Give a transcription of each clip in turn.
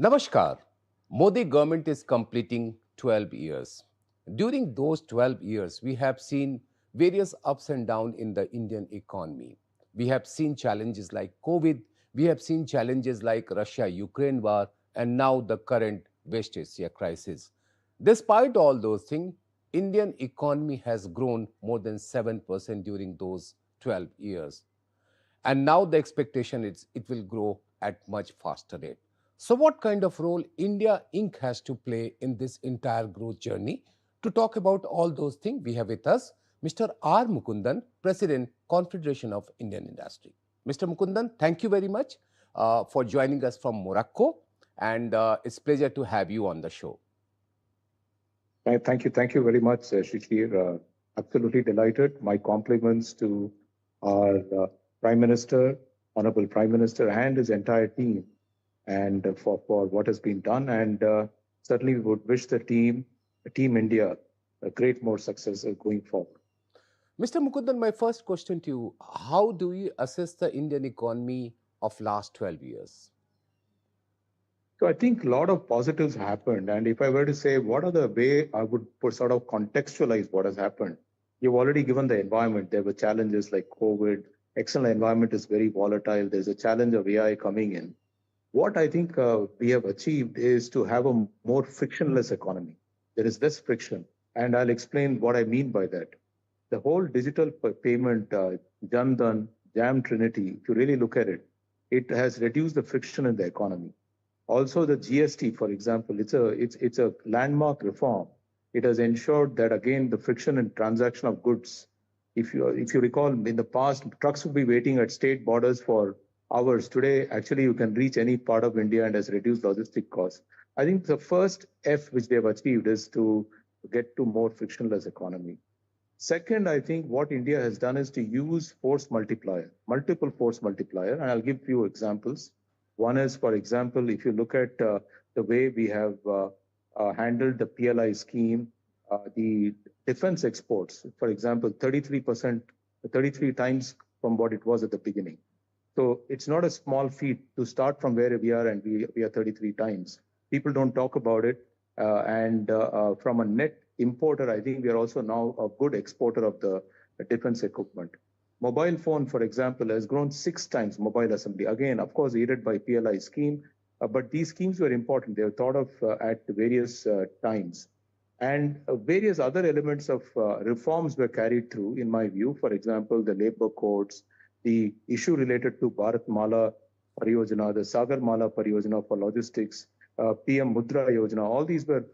Namaskar. Modi government is completing 12 years. During those 12 years, we have seen various ups and downs in the Indian economy. We have seen challenges like COVID, we have seen challenges like Russia-Ukraine war, and now the current West Asia crisis. Despite all those things, Indian economy has grown more than 7% during those 12 years. And now the expectation is it will grow at much faster rate. So what kind of role India Inc. has to play in this entire growth journey? To talk about all those things, we have with us Mr. R. Mukundan, President, Confederation of Indian Industry. Mr. Mukundan, thank you very much for joining us from Morocco, and it's a pleasure to have you on the show. Thank you very much, Shishir. Absolutely delighted. My compliments to our Prime Minister, Honorable Prime Minister, and his entire team, and for what has been done. And certainly, we would wish the Team India a great more success going forward. Mr. Mukundan, my first question to you: how do you assess the Indian economy of last 12 years? So I think a lot of positives happened. And if I were to say what are the way I would sort of contextualize what has happened, you've already given the environment. There were challenges like COVID. External environment is very volatile. There's a challenge of AI coming in. What I think we have achieved is to have a more frictionless economy. There is less friction. And I'll explain what I mean by that. The whole digital payment, Jan Dhan, Jam Trinity, if you really look at it, it has reduced the friction in the economy. Also, the GST, for example, it's a landmark reform. It has ensured that, again, the friction in transaction of goods. If you recall, in the past, trucks would be waiting at state borders for hours. Today, actually, you can reach any part of India and has reduced logistic costs. I think the first F which they have achieved is to get to more frictionless economy. Second, I think what India has done is to use force multiplier, multiple force multiplier, and I'll give you examples. One is, for example, if you look at the way we have handled the PLI scheme, the defense exports, for example, 33%, 33 times from what it was at the beginning. So it's not a small feat to start from where we are, and we are 33 times. People don't talk about it. And from a net importer, I think we are also now a good exporter of the defense equipment. Mobile phone, for example, has grown 6 times, mobile assembly. Again, of course, aided by PLI scheme, but these schemes were important. They were thought of at various times. And various other elements of reforms were carried through, in my view. For example, the labor codes, the issue related to Bharat Mala Pariyojana, the Sagar Mala Pariyojana for logistics, PM Mudra Yojana, all these were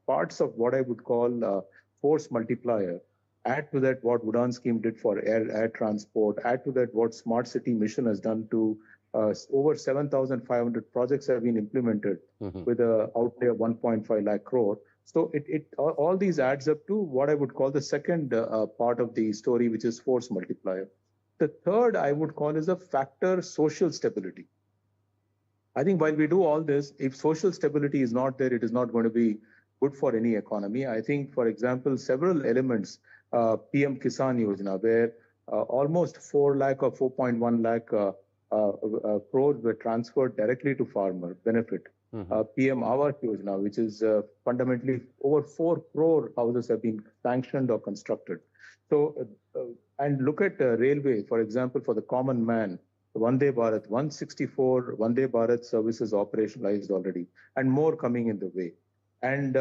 parts of what I would call force multiplier. Add to that what Udan scheme did for air transport. Add to that what Smart City Mission has done to over 7,500 projects have been implemented with an outlay of 1.5 lakh crore. So all these adds up to what I would call the second part of the story, which is force multiplier. The third I would call is a factor social stability. I think while we do all this, if social stability is not there, it is not going to be good for any economy. I think, for example, several elements, PM Kisan Yojana, where almost 4 lakh or 4.1 lakh crores were transferred directly to farmer benefit. PM Awas Yojana, which is fundamentally over 4 crore houses have been sanctioned or constructed. So, and look at railway, for example, for the common man, Vande Bharat, 164 Vande Bharat services operationalized already, and more coming in the way. And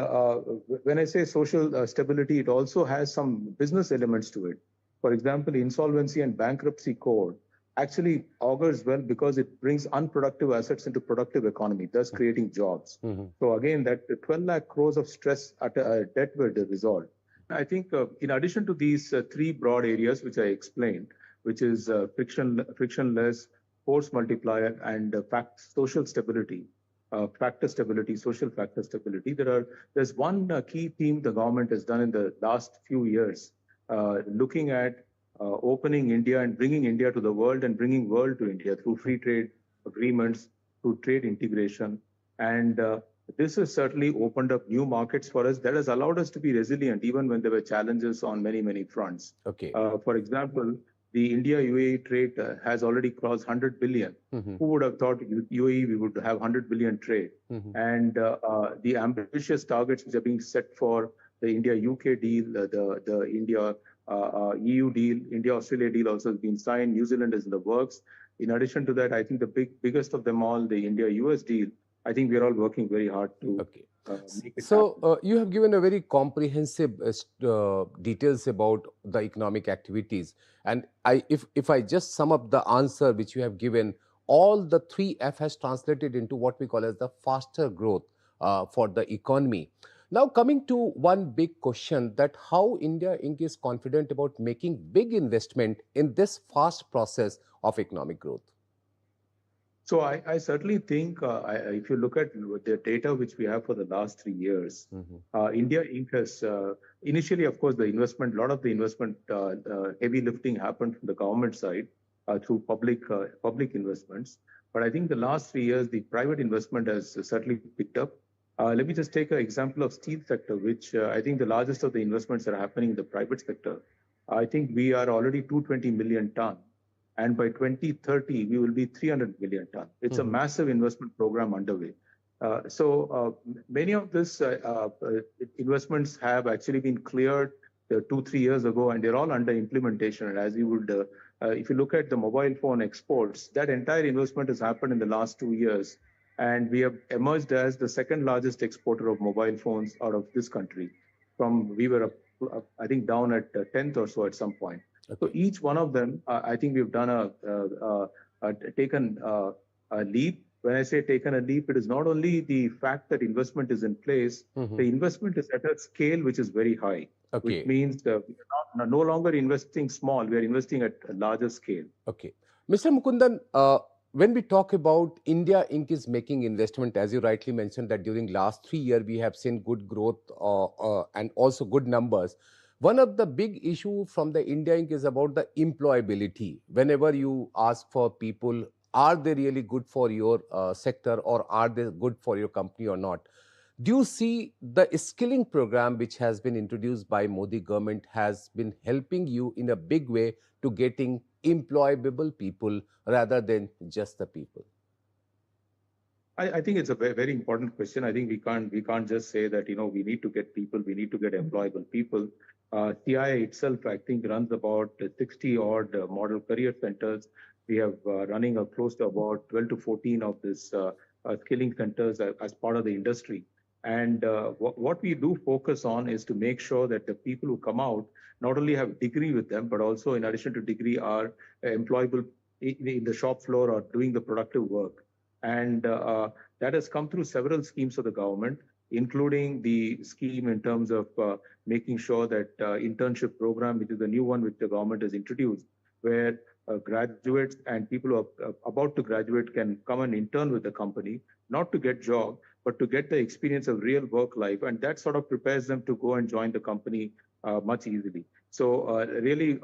when I say social stability, it also has some business elements to it. For example, insolvency and bankruptcy code actually augurs well because it brings unproductive assets into productive economy, thus creating jobs. So again, that 12 lakh crores of stress at debt were resolved. I think in addition to these 3 broad areas which I explained, which is frictionless, force multiplier, and social stability, factor stability, social factor stability. There's one key theme the government has done in the last few years, looking at opening India and bringing India to the world and bringing world to India through free trade agreements, through trade integration. And this has certainly opened up new markets for us. That has allowed us to be resilient even when there were challenges on many, many fronts. Okay. For example, the India-UAE trade has already crossed 100 billion. Mm-hmm. Who would have thought UAE we would have 100 billion trade? Mm-hmm. And the ambitious targets which are being set for the India-UK deal, the India-EU deal, India-Australia deal also has been signed. New Zealand is in the works. In addition to that, I think the biggest of them all, the India-US deal, I think we are all working very hard to Okay. make it So happen. you have given a very comprehensive details about the economic activities, and if I just sum up the answer which you have given, all the three F has translated into what we call as the faster growth for the economy. Now coming to one big question, that how India Inc. is confident about making big investment in this fast process of economic growth. So I certainly think if you look at the data which we have for the last 3 years, Mm-hmm. India Inc. has initially, of course, a lot of the investment, heavy lifting happened from the government side through public investments. But I think the last 3 years, the private investment has certainly picked up. Let me just take an example of steel sector, which I think the largest of the investments are happening in the private sector. I think we are already 220 million ton, and by 2030 we will be 300 million ton. It's a Mm-hmm. massive investment program underway. Many of these investments have actually been cleared 2, 3 years ago, and they're all under implementation. And as you would, if you look at the mobile phone exports, that entire investment has happened in the last 2 years, and we have emerged as the second largest exporter of mobile phones out of this country. We were, I think, down at 10th or so at some point. So Okay. each one of them, I think we've done taken a leap. When I say taken a leap, it is not only the fact that investment is in place, Mm-hmm. the investment is at a scale which is very high, which Okay. means we are no longer investing small, we are investing at a larger scale. Okay. Mr. Mukundan, when we talk about India Inc. is making investment, as you rightly mentioned, that during last 3 years we have seen good growth and also good numbers. One of the big issue from the India Inc. is about the employability. Whenever you ask for people, are they really good for your sector, or are they good for your company or not? Do you see the skilling program which has been introduced by Modi government has been helping you in a big way to getting employable people rather than just the people? I think it's a very important question. I think we can't just say that we need to get people, we need to get employable people. CII itself, I think, runs about 60 odd model career centers. We have running close to about 12 to 14 of this skilling centers as part of the industry. And what we do focus on is to make sure that the people who come out not only have a degree with them, but also in addition to degree are employable in the shop floor or doing the productive work. And that has come through several schemes of the government, including the scheme in terms of making sure that internship program, which is the new one which the government has introduced, where graduates and people who are about to graduate can come and intern with the company, not to get job, but to get the experience of real work life. And that sort of prepares them to go and join the company much easily. So really,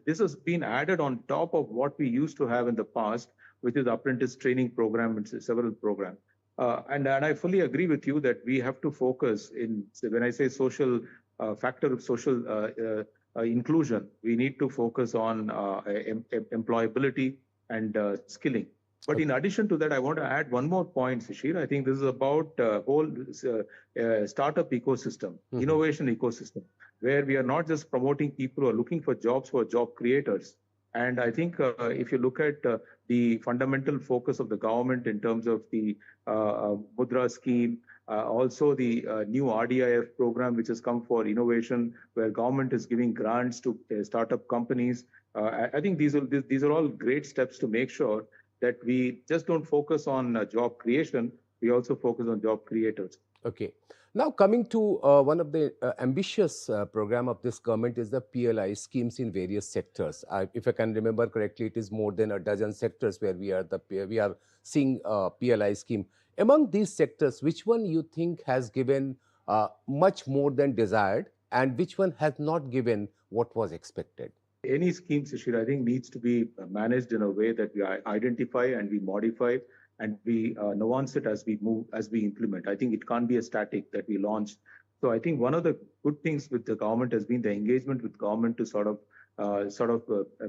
this has been added on top of what we used to have in the past, which is apprentice training program and several programs. And I fully agree with you that we have to focus when I say social factor of social inclusion, we need to focus on employability and skilling. But in addition to that, I want to add one more point, Shishir. I think this is about whole startup ecosystem, innovation ecosystem, where we are not just promoting people who are looking for jobs, who are job creators. And I think if you look at the fundamental focus of the government in terms of the Mudra scheme, also the new RDIF program, which has come for innovation, where government is giving grants to startup companies. I think these are all great steps to make sure that we just don't focus on job creation, we also focus on job creators. Okay. Now coming to one of the ambitious program of this government is the PLI schemes in various sectors. If I can remember correctly, it is more than a dozen sectors where we are seeing PLI scheme. Among these sectors, which one you think has given much more than desired, and which one has not given what was expected? Any scheme, Shishir, I think needs to be managed in a way that we identify and we modify and we nuance it as we move, as we implement. I think it can't be a static that we launch. So I think one of the good things with the government has been the engagement with government to sort of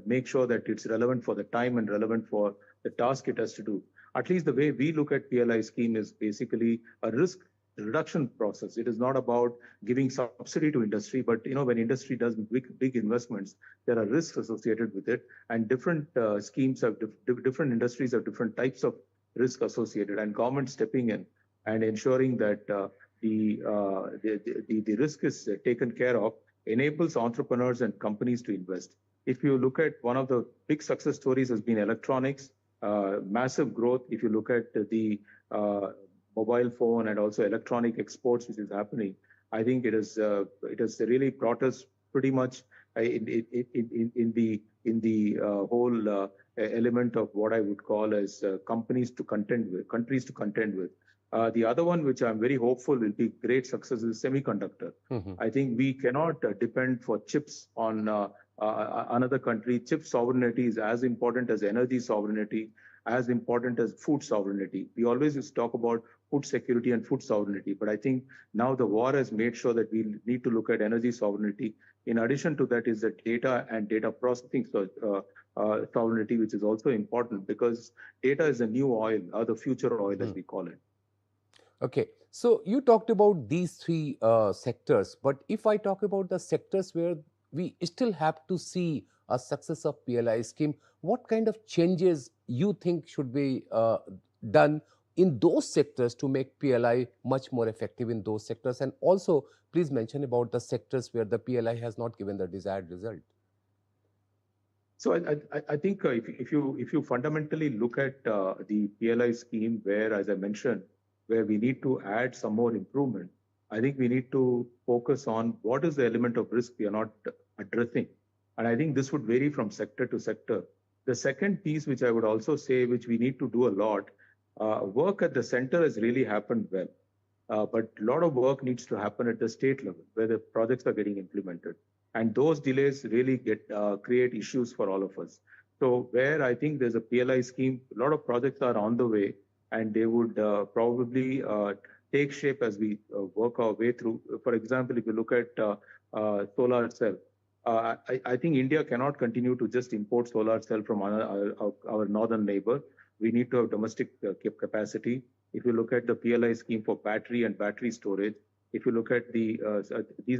make sure that it's relevant for the time and relevant for the task it has to do. At least the way we look at PLI scheme is basically a risk reduction process. It is not about giving subsidy to industry, but when industry does big investments, there are risks associated with it, and different schemes have different industries have different types of risk associated, and government stepping in and ensuring that the risk is taken care of enables entrepreneurs and companies to invest. If you look at one of the big success stories has been electronics, massive growth. If you look at the mobile phone and also electronic exports, which is happening, I think it has really brought us pretty much in the whole element of what I would call as countries to contend with. The other one, which I'm very hopeful will be great success, is semiconductor. I think we cannot depend for chips on another country. Chip sovereignty is as important as energy sovereignty, as important as food sovereignty. We always used to talk about food security and food sovereignty, but I think now the war has made sure that we need to look at energy sovereignty. In addition to that is the data and data processing sovereignty, which is also important because data is the new oil or the future oil, as we call it. Okay, so you talked about these three sectors, but if I talk about the sectors where we still have to see a success of PLI scheme, what kind of changes you think should be done in those sectors to make PLI much more effective in those sectors? And also, please mention about the sectors where the PLI has not given the desired result. So I think if you fundamentally look at the PLI scheme, where, as I mentioned, where we need to add some more improvement, I think we need to focus on what is the element of risk we are not addressing. And I think this would vary from sector to sector. The second piece, which I would also say, which we need to do a lot, work at the center has really happened well. But a lot of work needs to happen at the state level, where the projects are getting implemented. And those delays really create issues for all of us. So where I think there's a PLI scheme, a lot of projects are on the way, and they would probably take shape as we work our way through. For example, if you look at solar cell, I think India cannot continue to just import solar cell from our northern neighbor. We need to have domestic capacity. If you look at the PLI scheme for battery and battery storage, if you look at these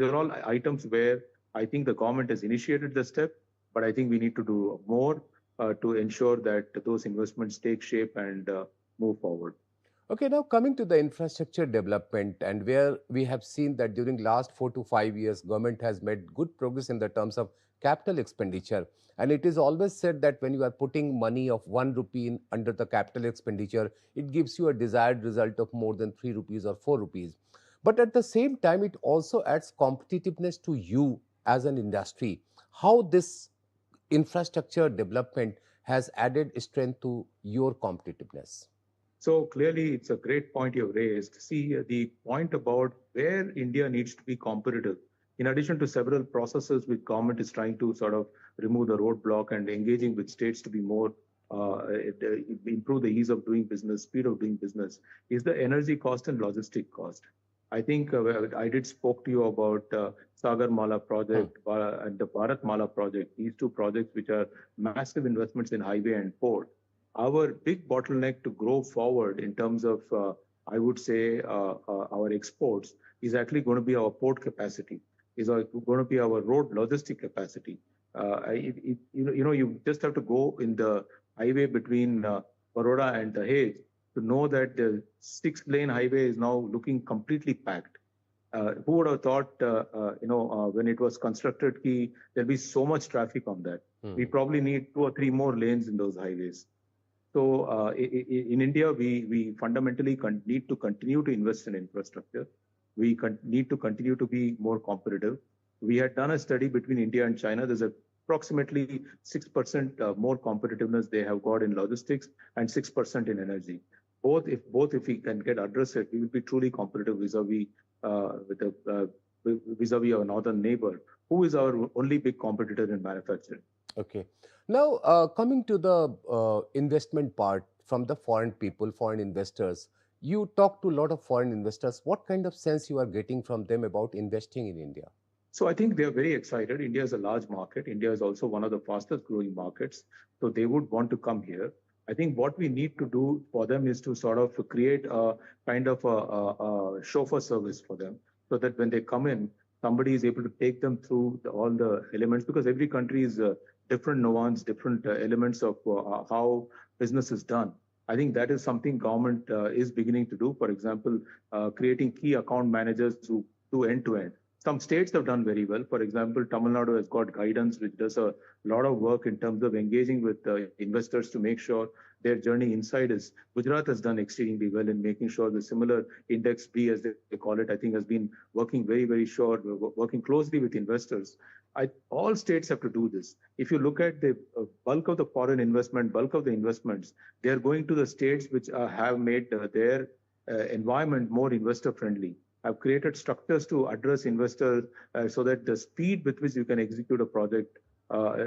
are all items where I think the government has initiated the step, but I think we need to do more to ensure that those investments take shape and move forward. Okay, now coming to the infrastructure development, and where we have seen that during last 4 to 5 years, government has made good progress in the terms of capital expenditure. And it is always said that when you are putting money of 1 rupee under the capital expenditure, it gives you a desired result of more than 3 rupees or 4 rupees. But at the same time, it also adds competitiveness to you as an industry. How this infrastructure development has added strength to your competitiveness? So clearly, it's a great point you've raised. See, the point about where India needs to be competitive, in addition to several processes which government is trying to sort of remove the roadblock and engaging with states to be more, improve the ease of doing business, speed of doing business, is the energy cost and logistic cost. I think I did spoke to you about Sagar Mala project and the Bharat Mala project, these two projects which are massive investments in highway and port. Our big bottleneck to grow forward in terms of, I would say, our exports is actually going to be our port capacity, is going to be our road logistic capacity. You just have to go in the highway between Baroda and Dahej to know that the 6-lane highway is now looking completely packed. Who would have thought, when it was constructed, there'll be so much traffic on that. We probably need 2 or 3 more lanes in those highways. So in India, we fundamentally need to continue to invest in infrastructure. We need to continue to be more competitive. We had done a study between India and China. There's approximately 6% more competitiveness they have got in logistics and 6% in energy. Both if we can get addressed, we will be truly competitive vis-a-vis vis-a-vis our northern neighbor, who is our only big competitor in manufacturing. Okay. Now, coming to the investment part from the foreign people, foreign investors, you talk to a lot of foreign investors. What kind of sense you are getting from them about investing in India? So I think they are very excited. India is a large market. India is also one of the fastest growing markets. So they would want to come here. I think what we need to do for them is to sort of create a kind of a chauffeur service for them so that when they come in, somebody is able to take them through all the elements because every country is different nuance, different elements of how business is done. I think that is something government is beginning to do. For example, creating key account managers who do end to end. Some states have done very well. For example, Tamil Nadu has got guidance, which does a lot of work in terms of engaging with investors to make sure their journey inside is. Gujarat has done exceedingly well in making sure the similar index B, as they call it, I think has been working very, very sure, working closely with investors. All states have to do this. If you look at the bulk of the foreign investment, bulk of the investments, they are going to the states which have made their environment more investor friendly. Have created structures to address investors so that the speed with which you can execute a project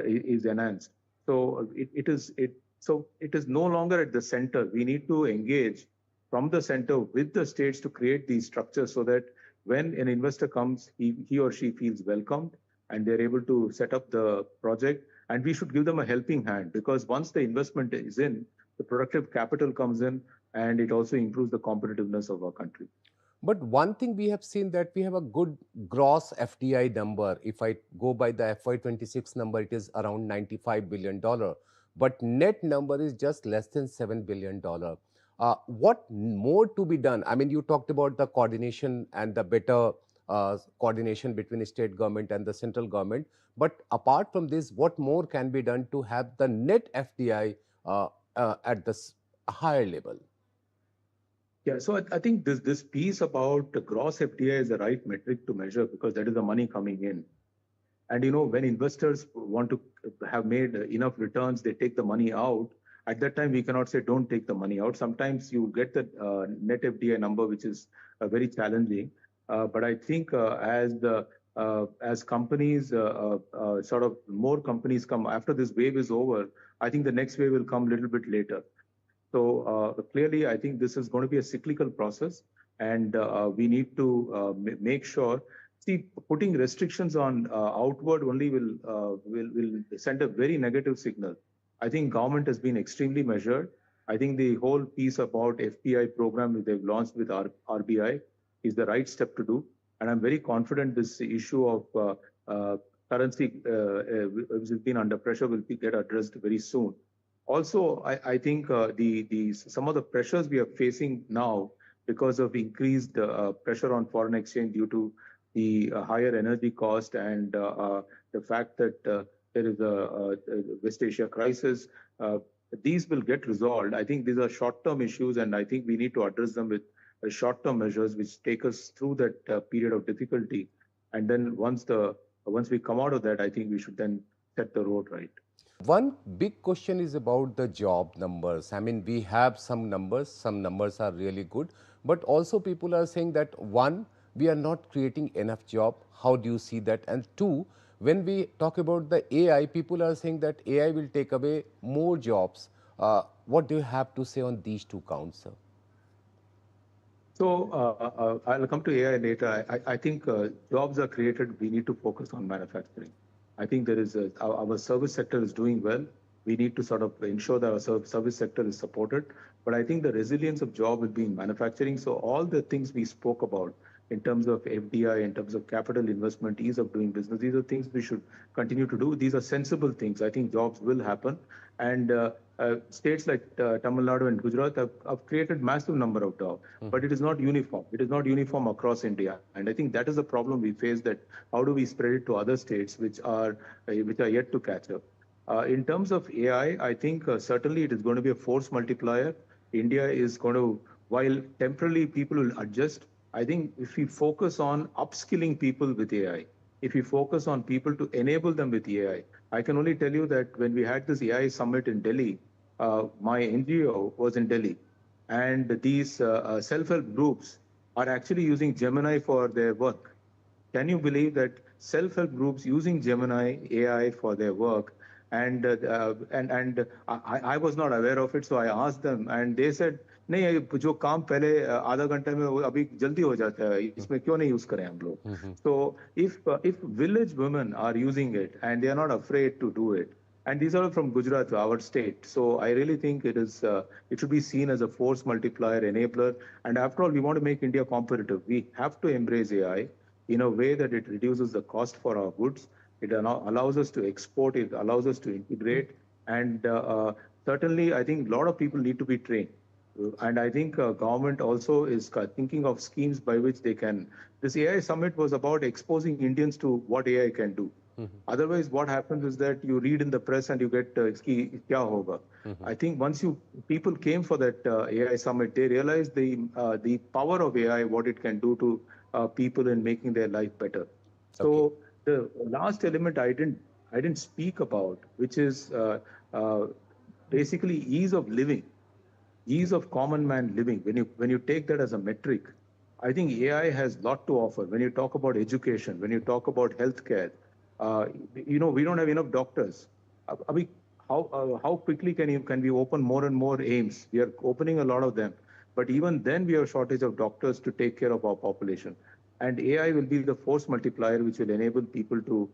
is enhanced. So it is no longer at the center. We need to engage from the center with the states to create these structures so that when an investor comes, he or she feels welcomed and they're able to set up the project. And we should give them a helping hand because once the investment is in, the productive capital comes in and it also improves the competitiveness of our country. But one thing we have seen that we have a good gross FDI number. If I go by the FY26 number, it is around $95 billion. But net number is just less than $7 billion. What more to be done? I mean, you talked about the coordination and the better coordination between state government and the central government. But apart from this, what more can be done to have the net FDI at this higher level? Yeah, so I think this piece about the gross FDI is the right metric to measure because that is the money coming in. And when investors want to have made enough returns, they take the money out. At that time, we cannot say don't take the money out. Sometimes you get the net FDI number, which is very challenging. But I think as companies, sort of more companies come after this wave is over, I think the next wave will come a little bit later. So clearly, I think this is going to be a cyclical process, and we need to make sure. See, putting restrictions on outward only will send a very negative signal. I think government has been extremely measured. I think the whole piece about FPI program that they've launched with RBI is the right step to do, and I'm very confident this issue of currency which has been under pressure will get addressed very soon. Also, I think some of the pressures we are facing now because of increased pressure on foreign exchange due to the higher energy cost and the fact that there is a West Asia crisis, these will get resolved. I think these are short-term issues, and I think we need to address them with short-term measures which take us through that period of difficulty. And then once we come out of that, I think we should then set the road right. One big question is about the job numbers. I mean, we have some numbers are really good, but also people are saying that one, we are not creating enough job. How do you see that? And two, when we talk about the AI, people are saying that AI will take away more jobs. What do you have to say on these two counts, sir? So I'll come to AI later. I think jobs are created. We need to focus on manufacturing. I think our service sector is doing well. We need to sort of ensure that our service sector is supported. But I think the resilience of job will be in manufacturing. So all the things we spoke about in terms of FDI, in terms of capital investment, ease of doing business, these are things we should continue to do. These are sensible things. I think jobs will happen. And states like Tamil Nadu and Gujarat have created massive number of jobs, but it is not uniform. It is not uniform across India, and I think that is the problem we face. That how do we spread it to other states which are yet to catch up? In terms of AI, I think certainly it is going to be a force multiplier. India is going to, while temporarily people will adjust. I think if we focus on upskilling people with AI, if we focus on people to enable them with AI, I can only tell you that when we had this AI summit in Delhi, my NGO was in Delhi, and these self-help groups are actually using Gemini for their work. Can you believe that self-help groups using Gemini AI for their work? And I was not aware of it, so I asked them, and they said नहीं जो काम पहले आधा घंटे में अभी जल्दी हो जाता है, इसमें क्यों नहीं यूज करें हम लोग? So if village women are using it and they are not afraid to do it, and these are from Gujarat, our state, so I really think it should be seen as a force multiplier enabler. And after all, we want to make India competitive. We have to embrace AI in a way that it reduces the cost for our goods. It allows us to export. It allows us to integrate. And certainly, I think a lot of people need to be trained. And I think government also is thinking of schemes by which they can. This AI summit was about exposing Indians to what AI can do. Otherwise, what happens is that you read in the press and you get kya hoga. I think once people came for that AI summit, they realized the power of AI, what it can do to people in making their life better. Okay. So the last element I didn't speak about, which is basically ease of living, ease of common man living. When you take that as a metric, I think AI has a lot to offer. When you talk about education, when you talk about healthcare, we don't have enough doctors. I mean, how quickly can we open more and more AIMS? We are opening a lot of them, but even then we have shortage of doctors to take care of our population. And AI will be the force multiplier which will enable people to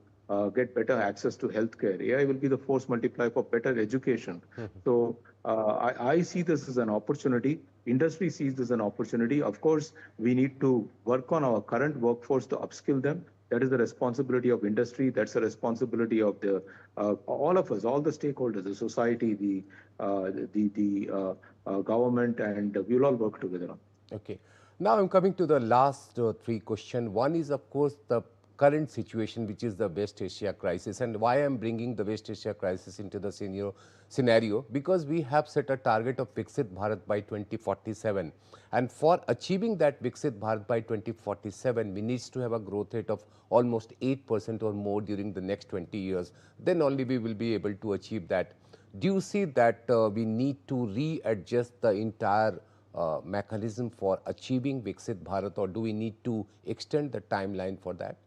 get better access to healthcare. AI will be the force multiplier for better education. So I see this as an opportunity. Industry sees this as an opportunity. Of course, we need to work on our current workforce to upskill them. That is the responsibility of industry. That's the responsibility of all of us, all the stakeholders, the society, the government, and we'll all work together on. Okay. Now I'm coming to the last three questions. One is, of course, the current situation, which is the West Asia crisis. And why I'm bringing the West Asia crisis into the scenario, because we have set a target of Viksit Bharat by 2047. And for achieving that Viksit Bharat by 2047, we need to have a growth rate of almost 8% or more during the next 20 years. Then only we will be able to achieve that. Do you see that we need to readjust the entire mechanism for achieving Viksit Bharat, or do we need to extend the timeline for that?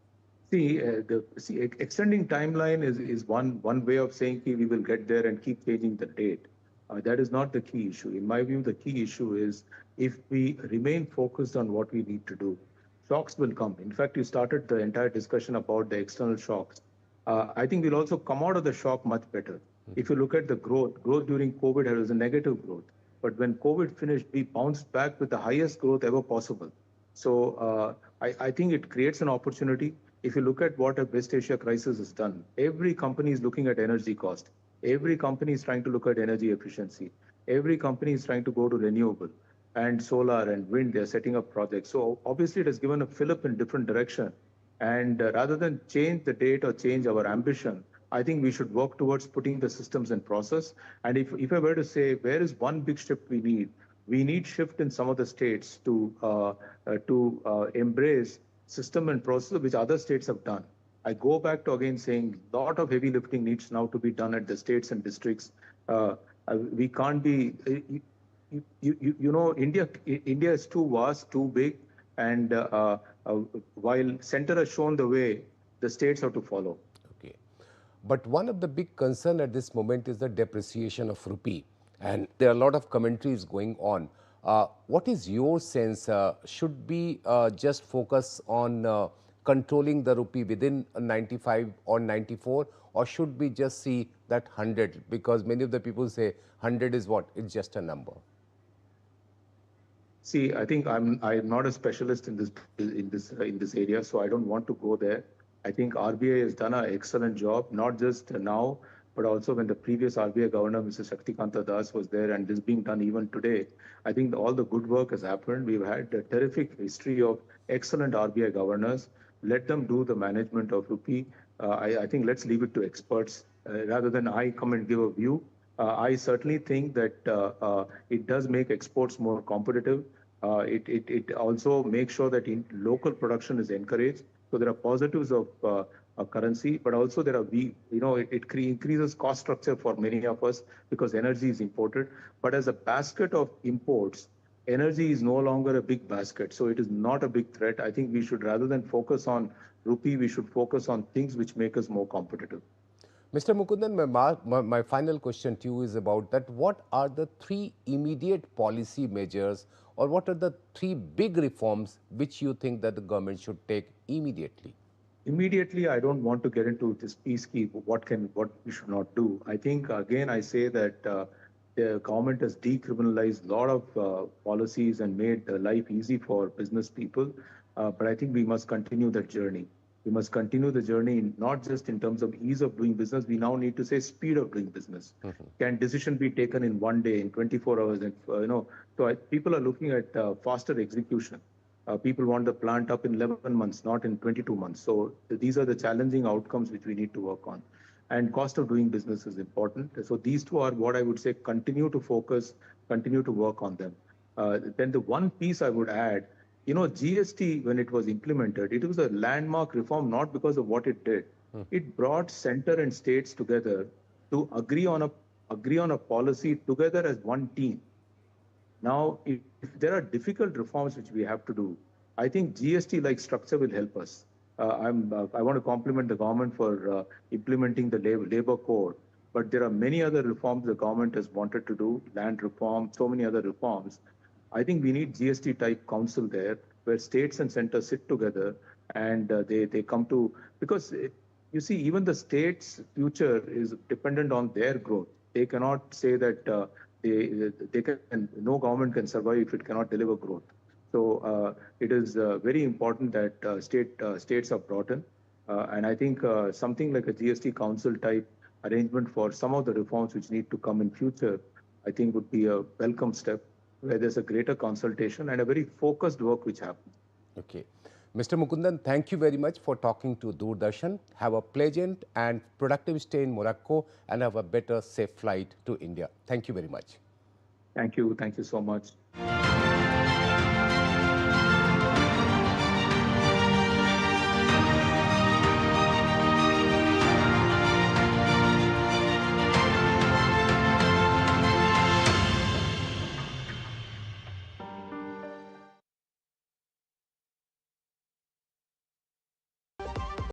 Extending timeline is one way of saying we will get there and keep changing the date. That is not the key issue. In my view, the key issue is if we remain focused on what we need to do, shocks will come. In fact, you started the entire discussion about the external shocks. I think we'll also come out of the shock much better. If you look at the growth during COVID was a negative growth. But when COVID finished, we bounced back with the highest growth ever possible. So I think it creates an opportunity. If you look at what a West Asia crisis has done, every company is looking at energy cost. Every company is trying to look at energy efficiency. Every company is trying to go to renewable and solar and wind. They're setting up projects. So obviously it has given a fillip in different direction. And rather than change the date or change our ambition, I think we should work towards putting the systems in process. And if I were to say, where is one big shift we need shift in some of the states to embrace system and process which other states have done. I go back to again saying a lot of heavy lifting needs now to be done at the states and districts. We can't be, India is too vast, too big, and while center has shown the way, the states have to follow. Okay. But one of the big concern at this moment is the depreciation of rupee, and there are a lot of commentaries going on. What is your sense? Should we just focus on controlling the rupee within 95 or 94, or should we just see that 100? Because many of the people say 100 is what? It's just a number. See, I think I'm not a specialist in this area, so I don't want to go there. I think RBI has done an excellent job, not just now, but also when the previous RBI governor, Mr. Shaktikanta Das, was there, and this being done even today. I think all the good work has happened. We've had a terrific history of excellent RBI governors. Let them do the management of rupee. I think let's leave it to experts rather than I come and give a view. I certainly think that it does make exports more competitive. It also makes sure that local production is encouraged. So there are positives of currency, but also there are it increases cost structure for many of us because energy is imported. But as a basket of imports, energy is no longer a big basket, so it is not a big threat. I think we should, rather than focus on rupee, we should focus on things which make us more competitive. Mr. Mukundan, my final question to you is about that. What are the three immediate policy measures, or what are the three big reforms which you think that the government should take immediately? Immediately, I don't want to get into this peacekeep, what we should not do. I think, again, I say that the government has decriminalized a lot of policies and made life easy for business people. But I think we must continue that journey. We must continue the journey not just in terms of ease of doing business. We now need to say speed of doing business. Can decision be taken in one day, in 24 hours? And people are looking at faster execution. People want the plant up in 11 months, not in 22 months. So these are the challenging outcomes which we need to work on. And cost of doing business is important. So these two are what I would say, continue to focus, continue to work on them. Then the one piece I would add, GST, when it was implemented, it was a landmark reform, not because of what it did. It brought center and states together to agree on a policy together as one team. Now, if there are difficult reforms which we have to do, I think GST-like structure will help us. I want to compliment the government for implementing the labor code, but there are many other reforms the government has wanted to do, land reform, so many other reforms. I think we need GST-type council there, where states and centers sit together and they come to, because you see, even the state's future is dependent on their growth. They cannot say that no government can survive if it cannot deliver growth. So it is very important that states are brought in. And I think something like a GST council type arrangement for some of the reforms which need to come in future, I think would be a welcome step, where there's a greater consultation and a very focused work which happens. Okay. Mr. Mukundan, thank you very much for talking to Doordarshan. Have a pleasant and productive stay in Morocco and have a better, safe flight to India. Thank you very much. Thank you. Thank you so much.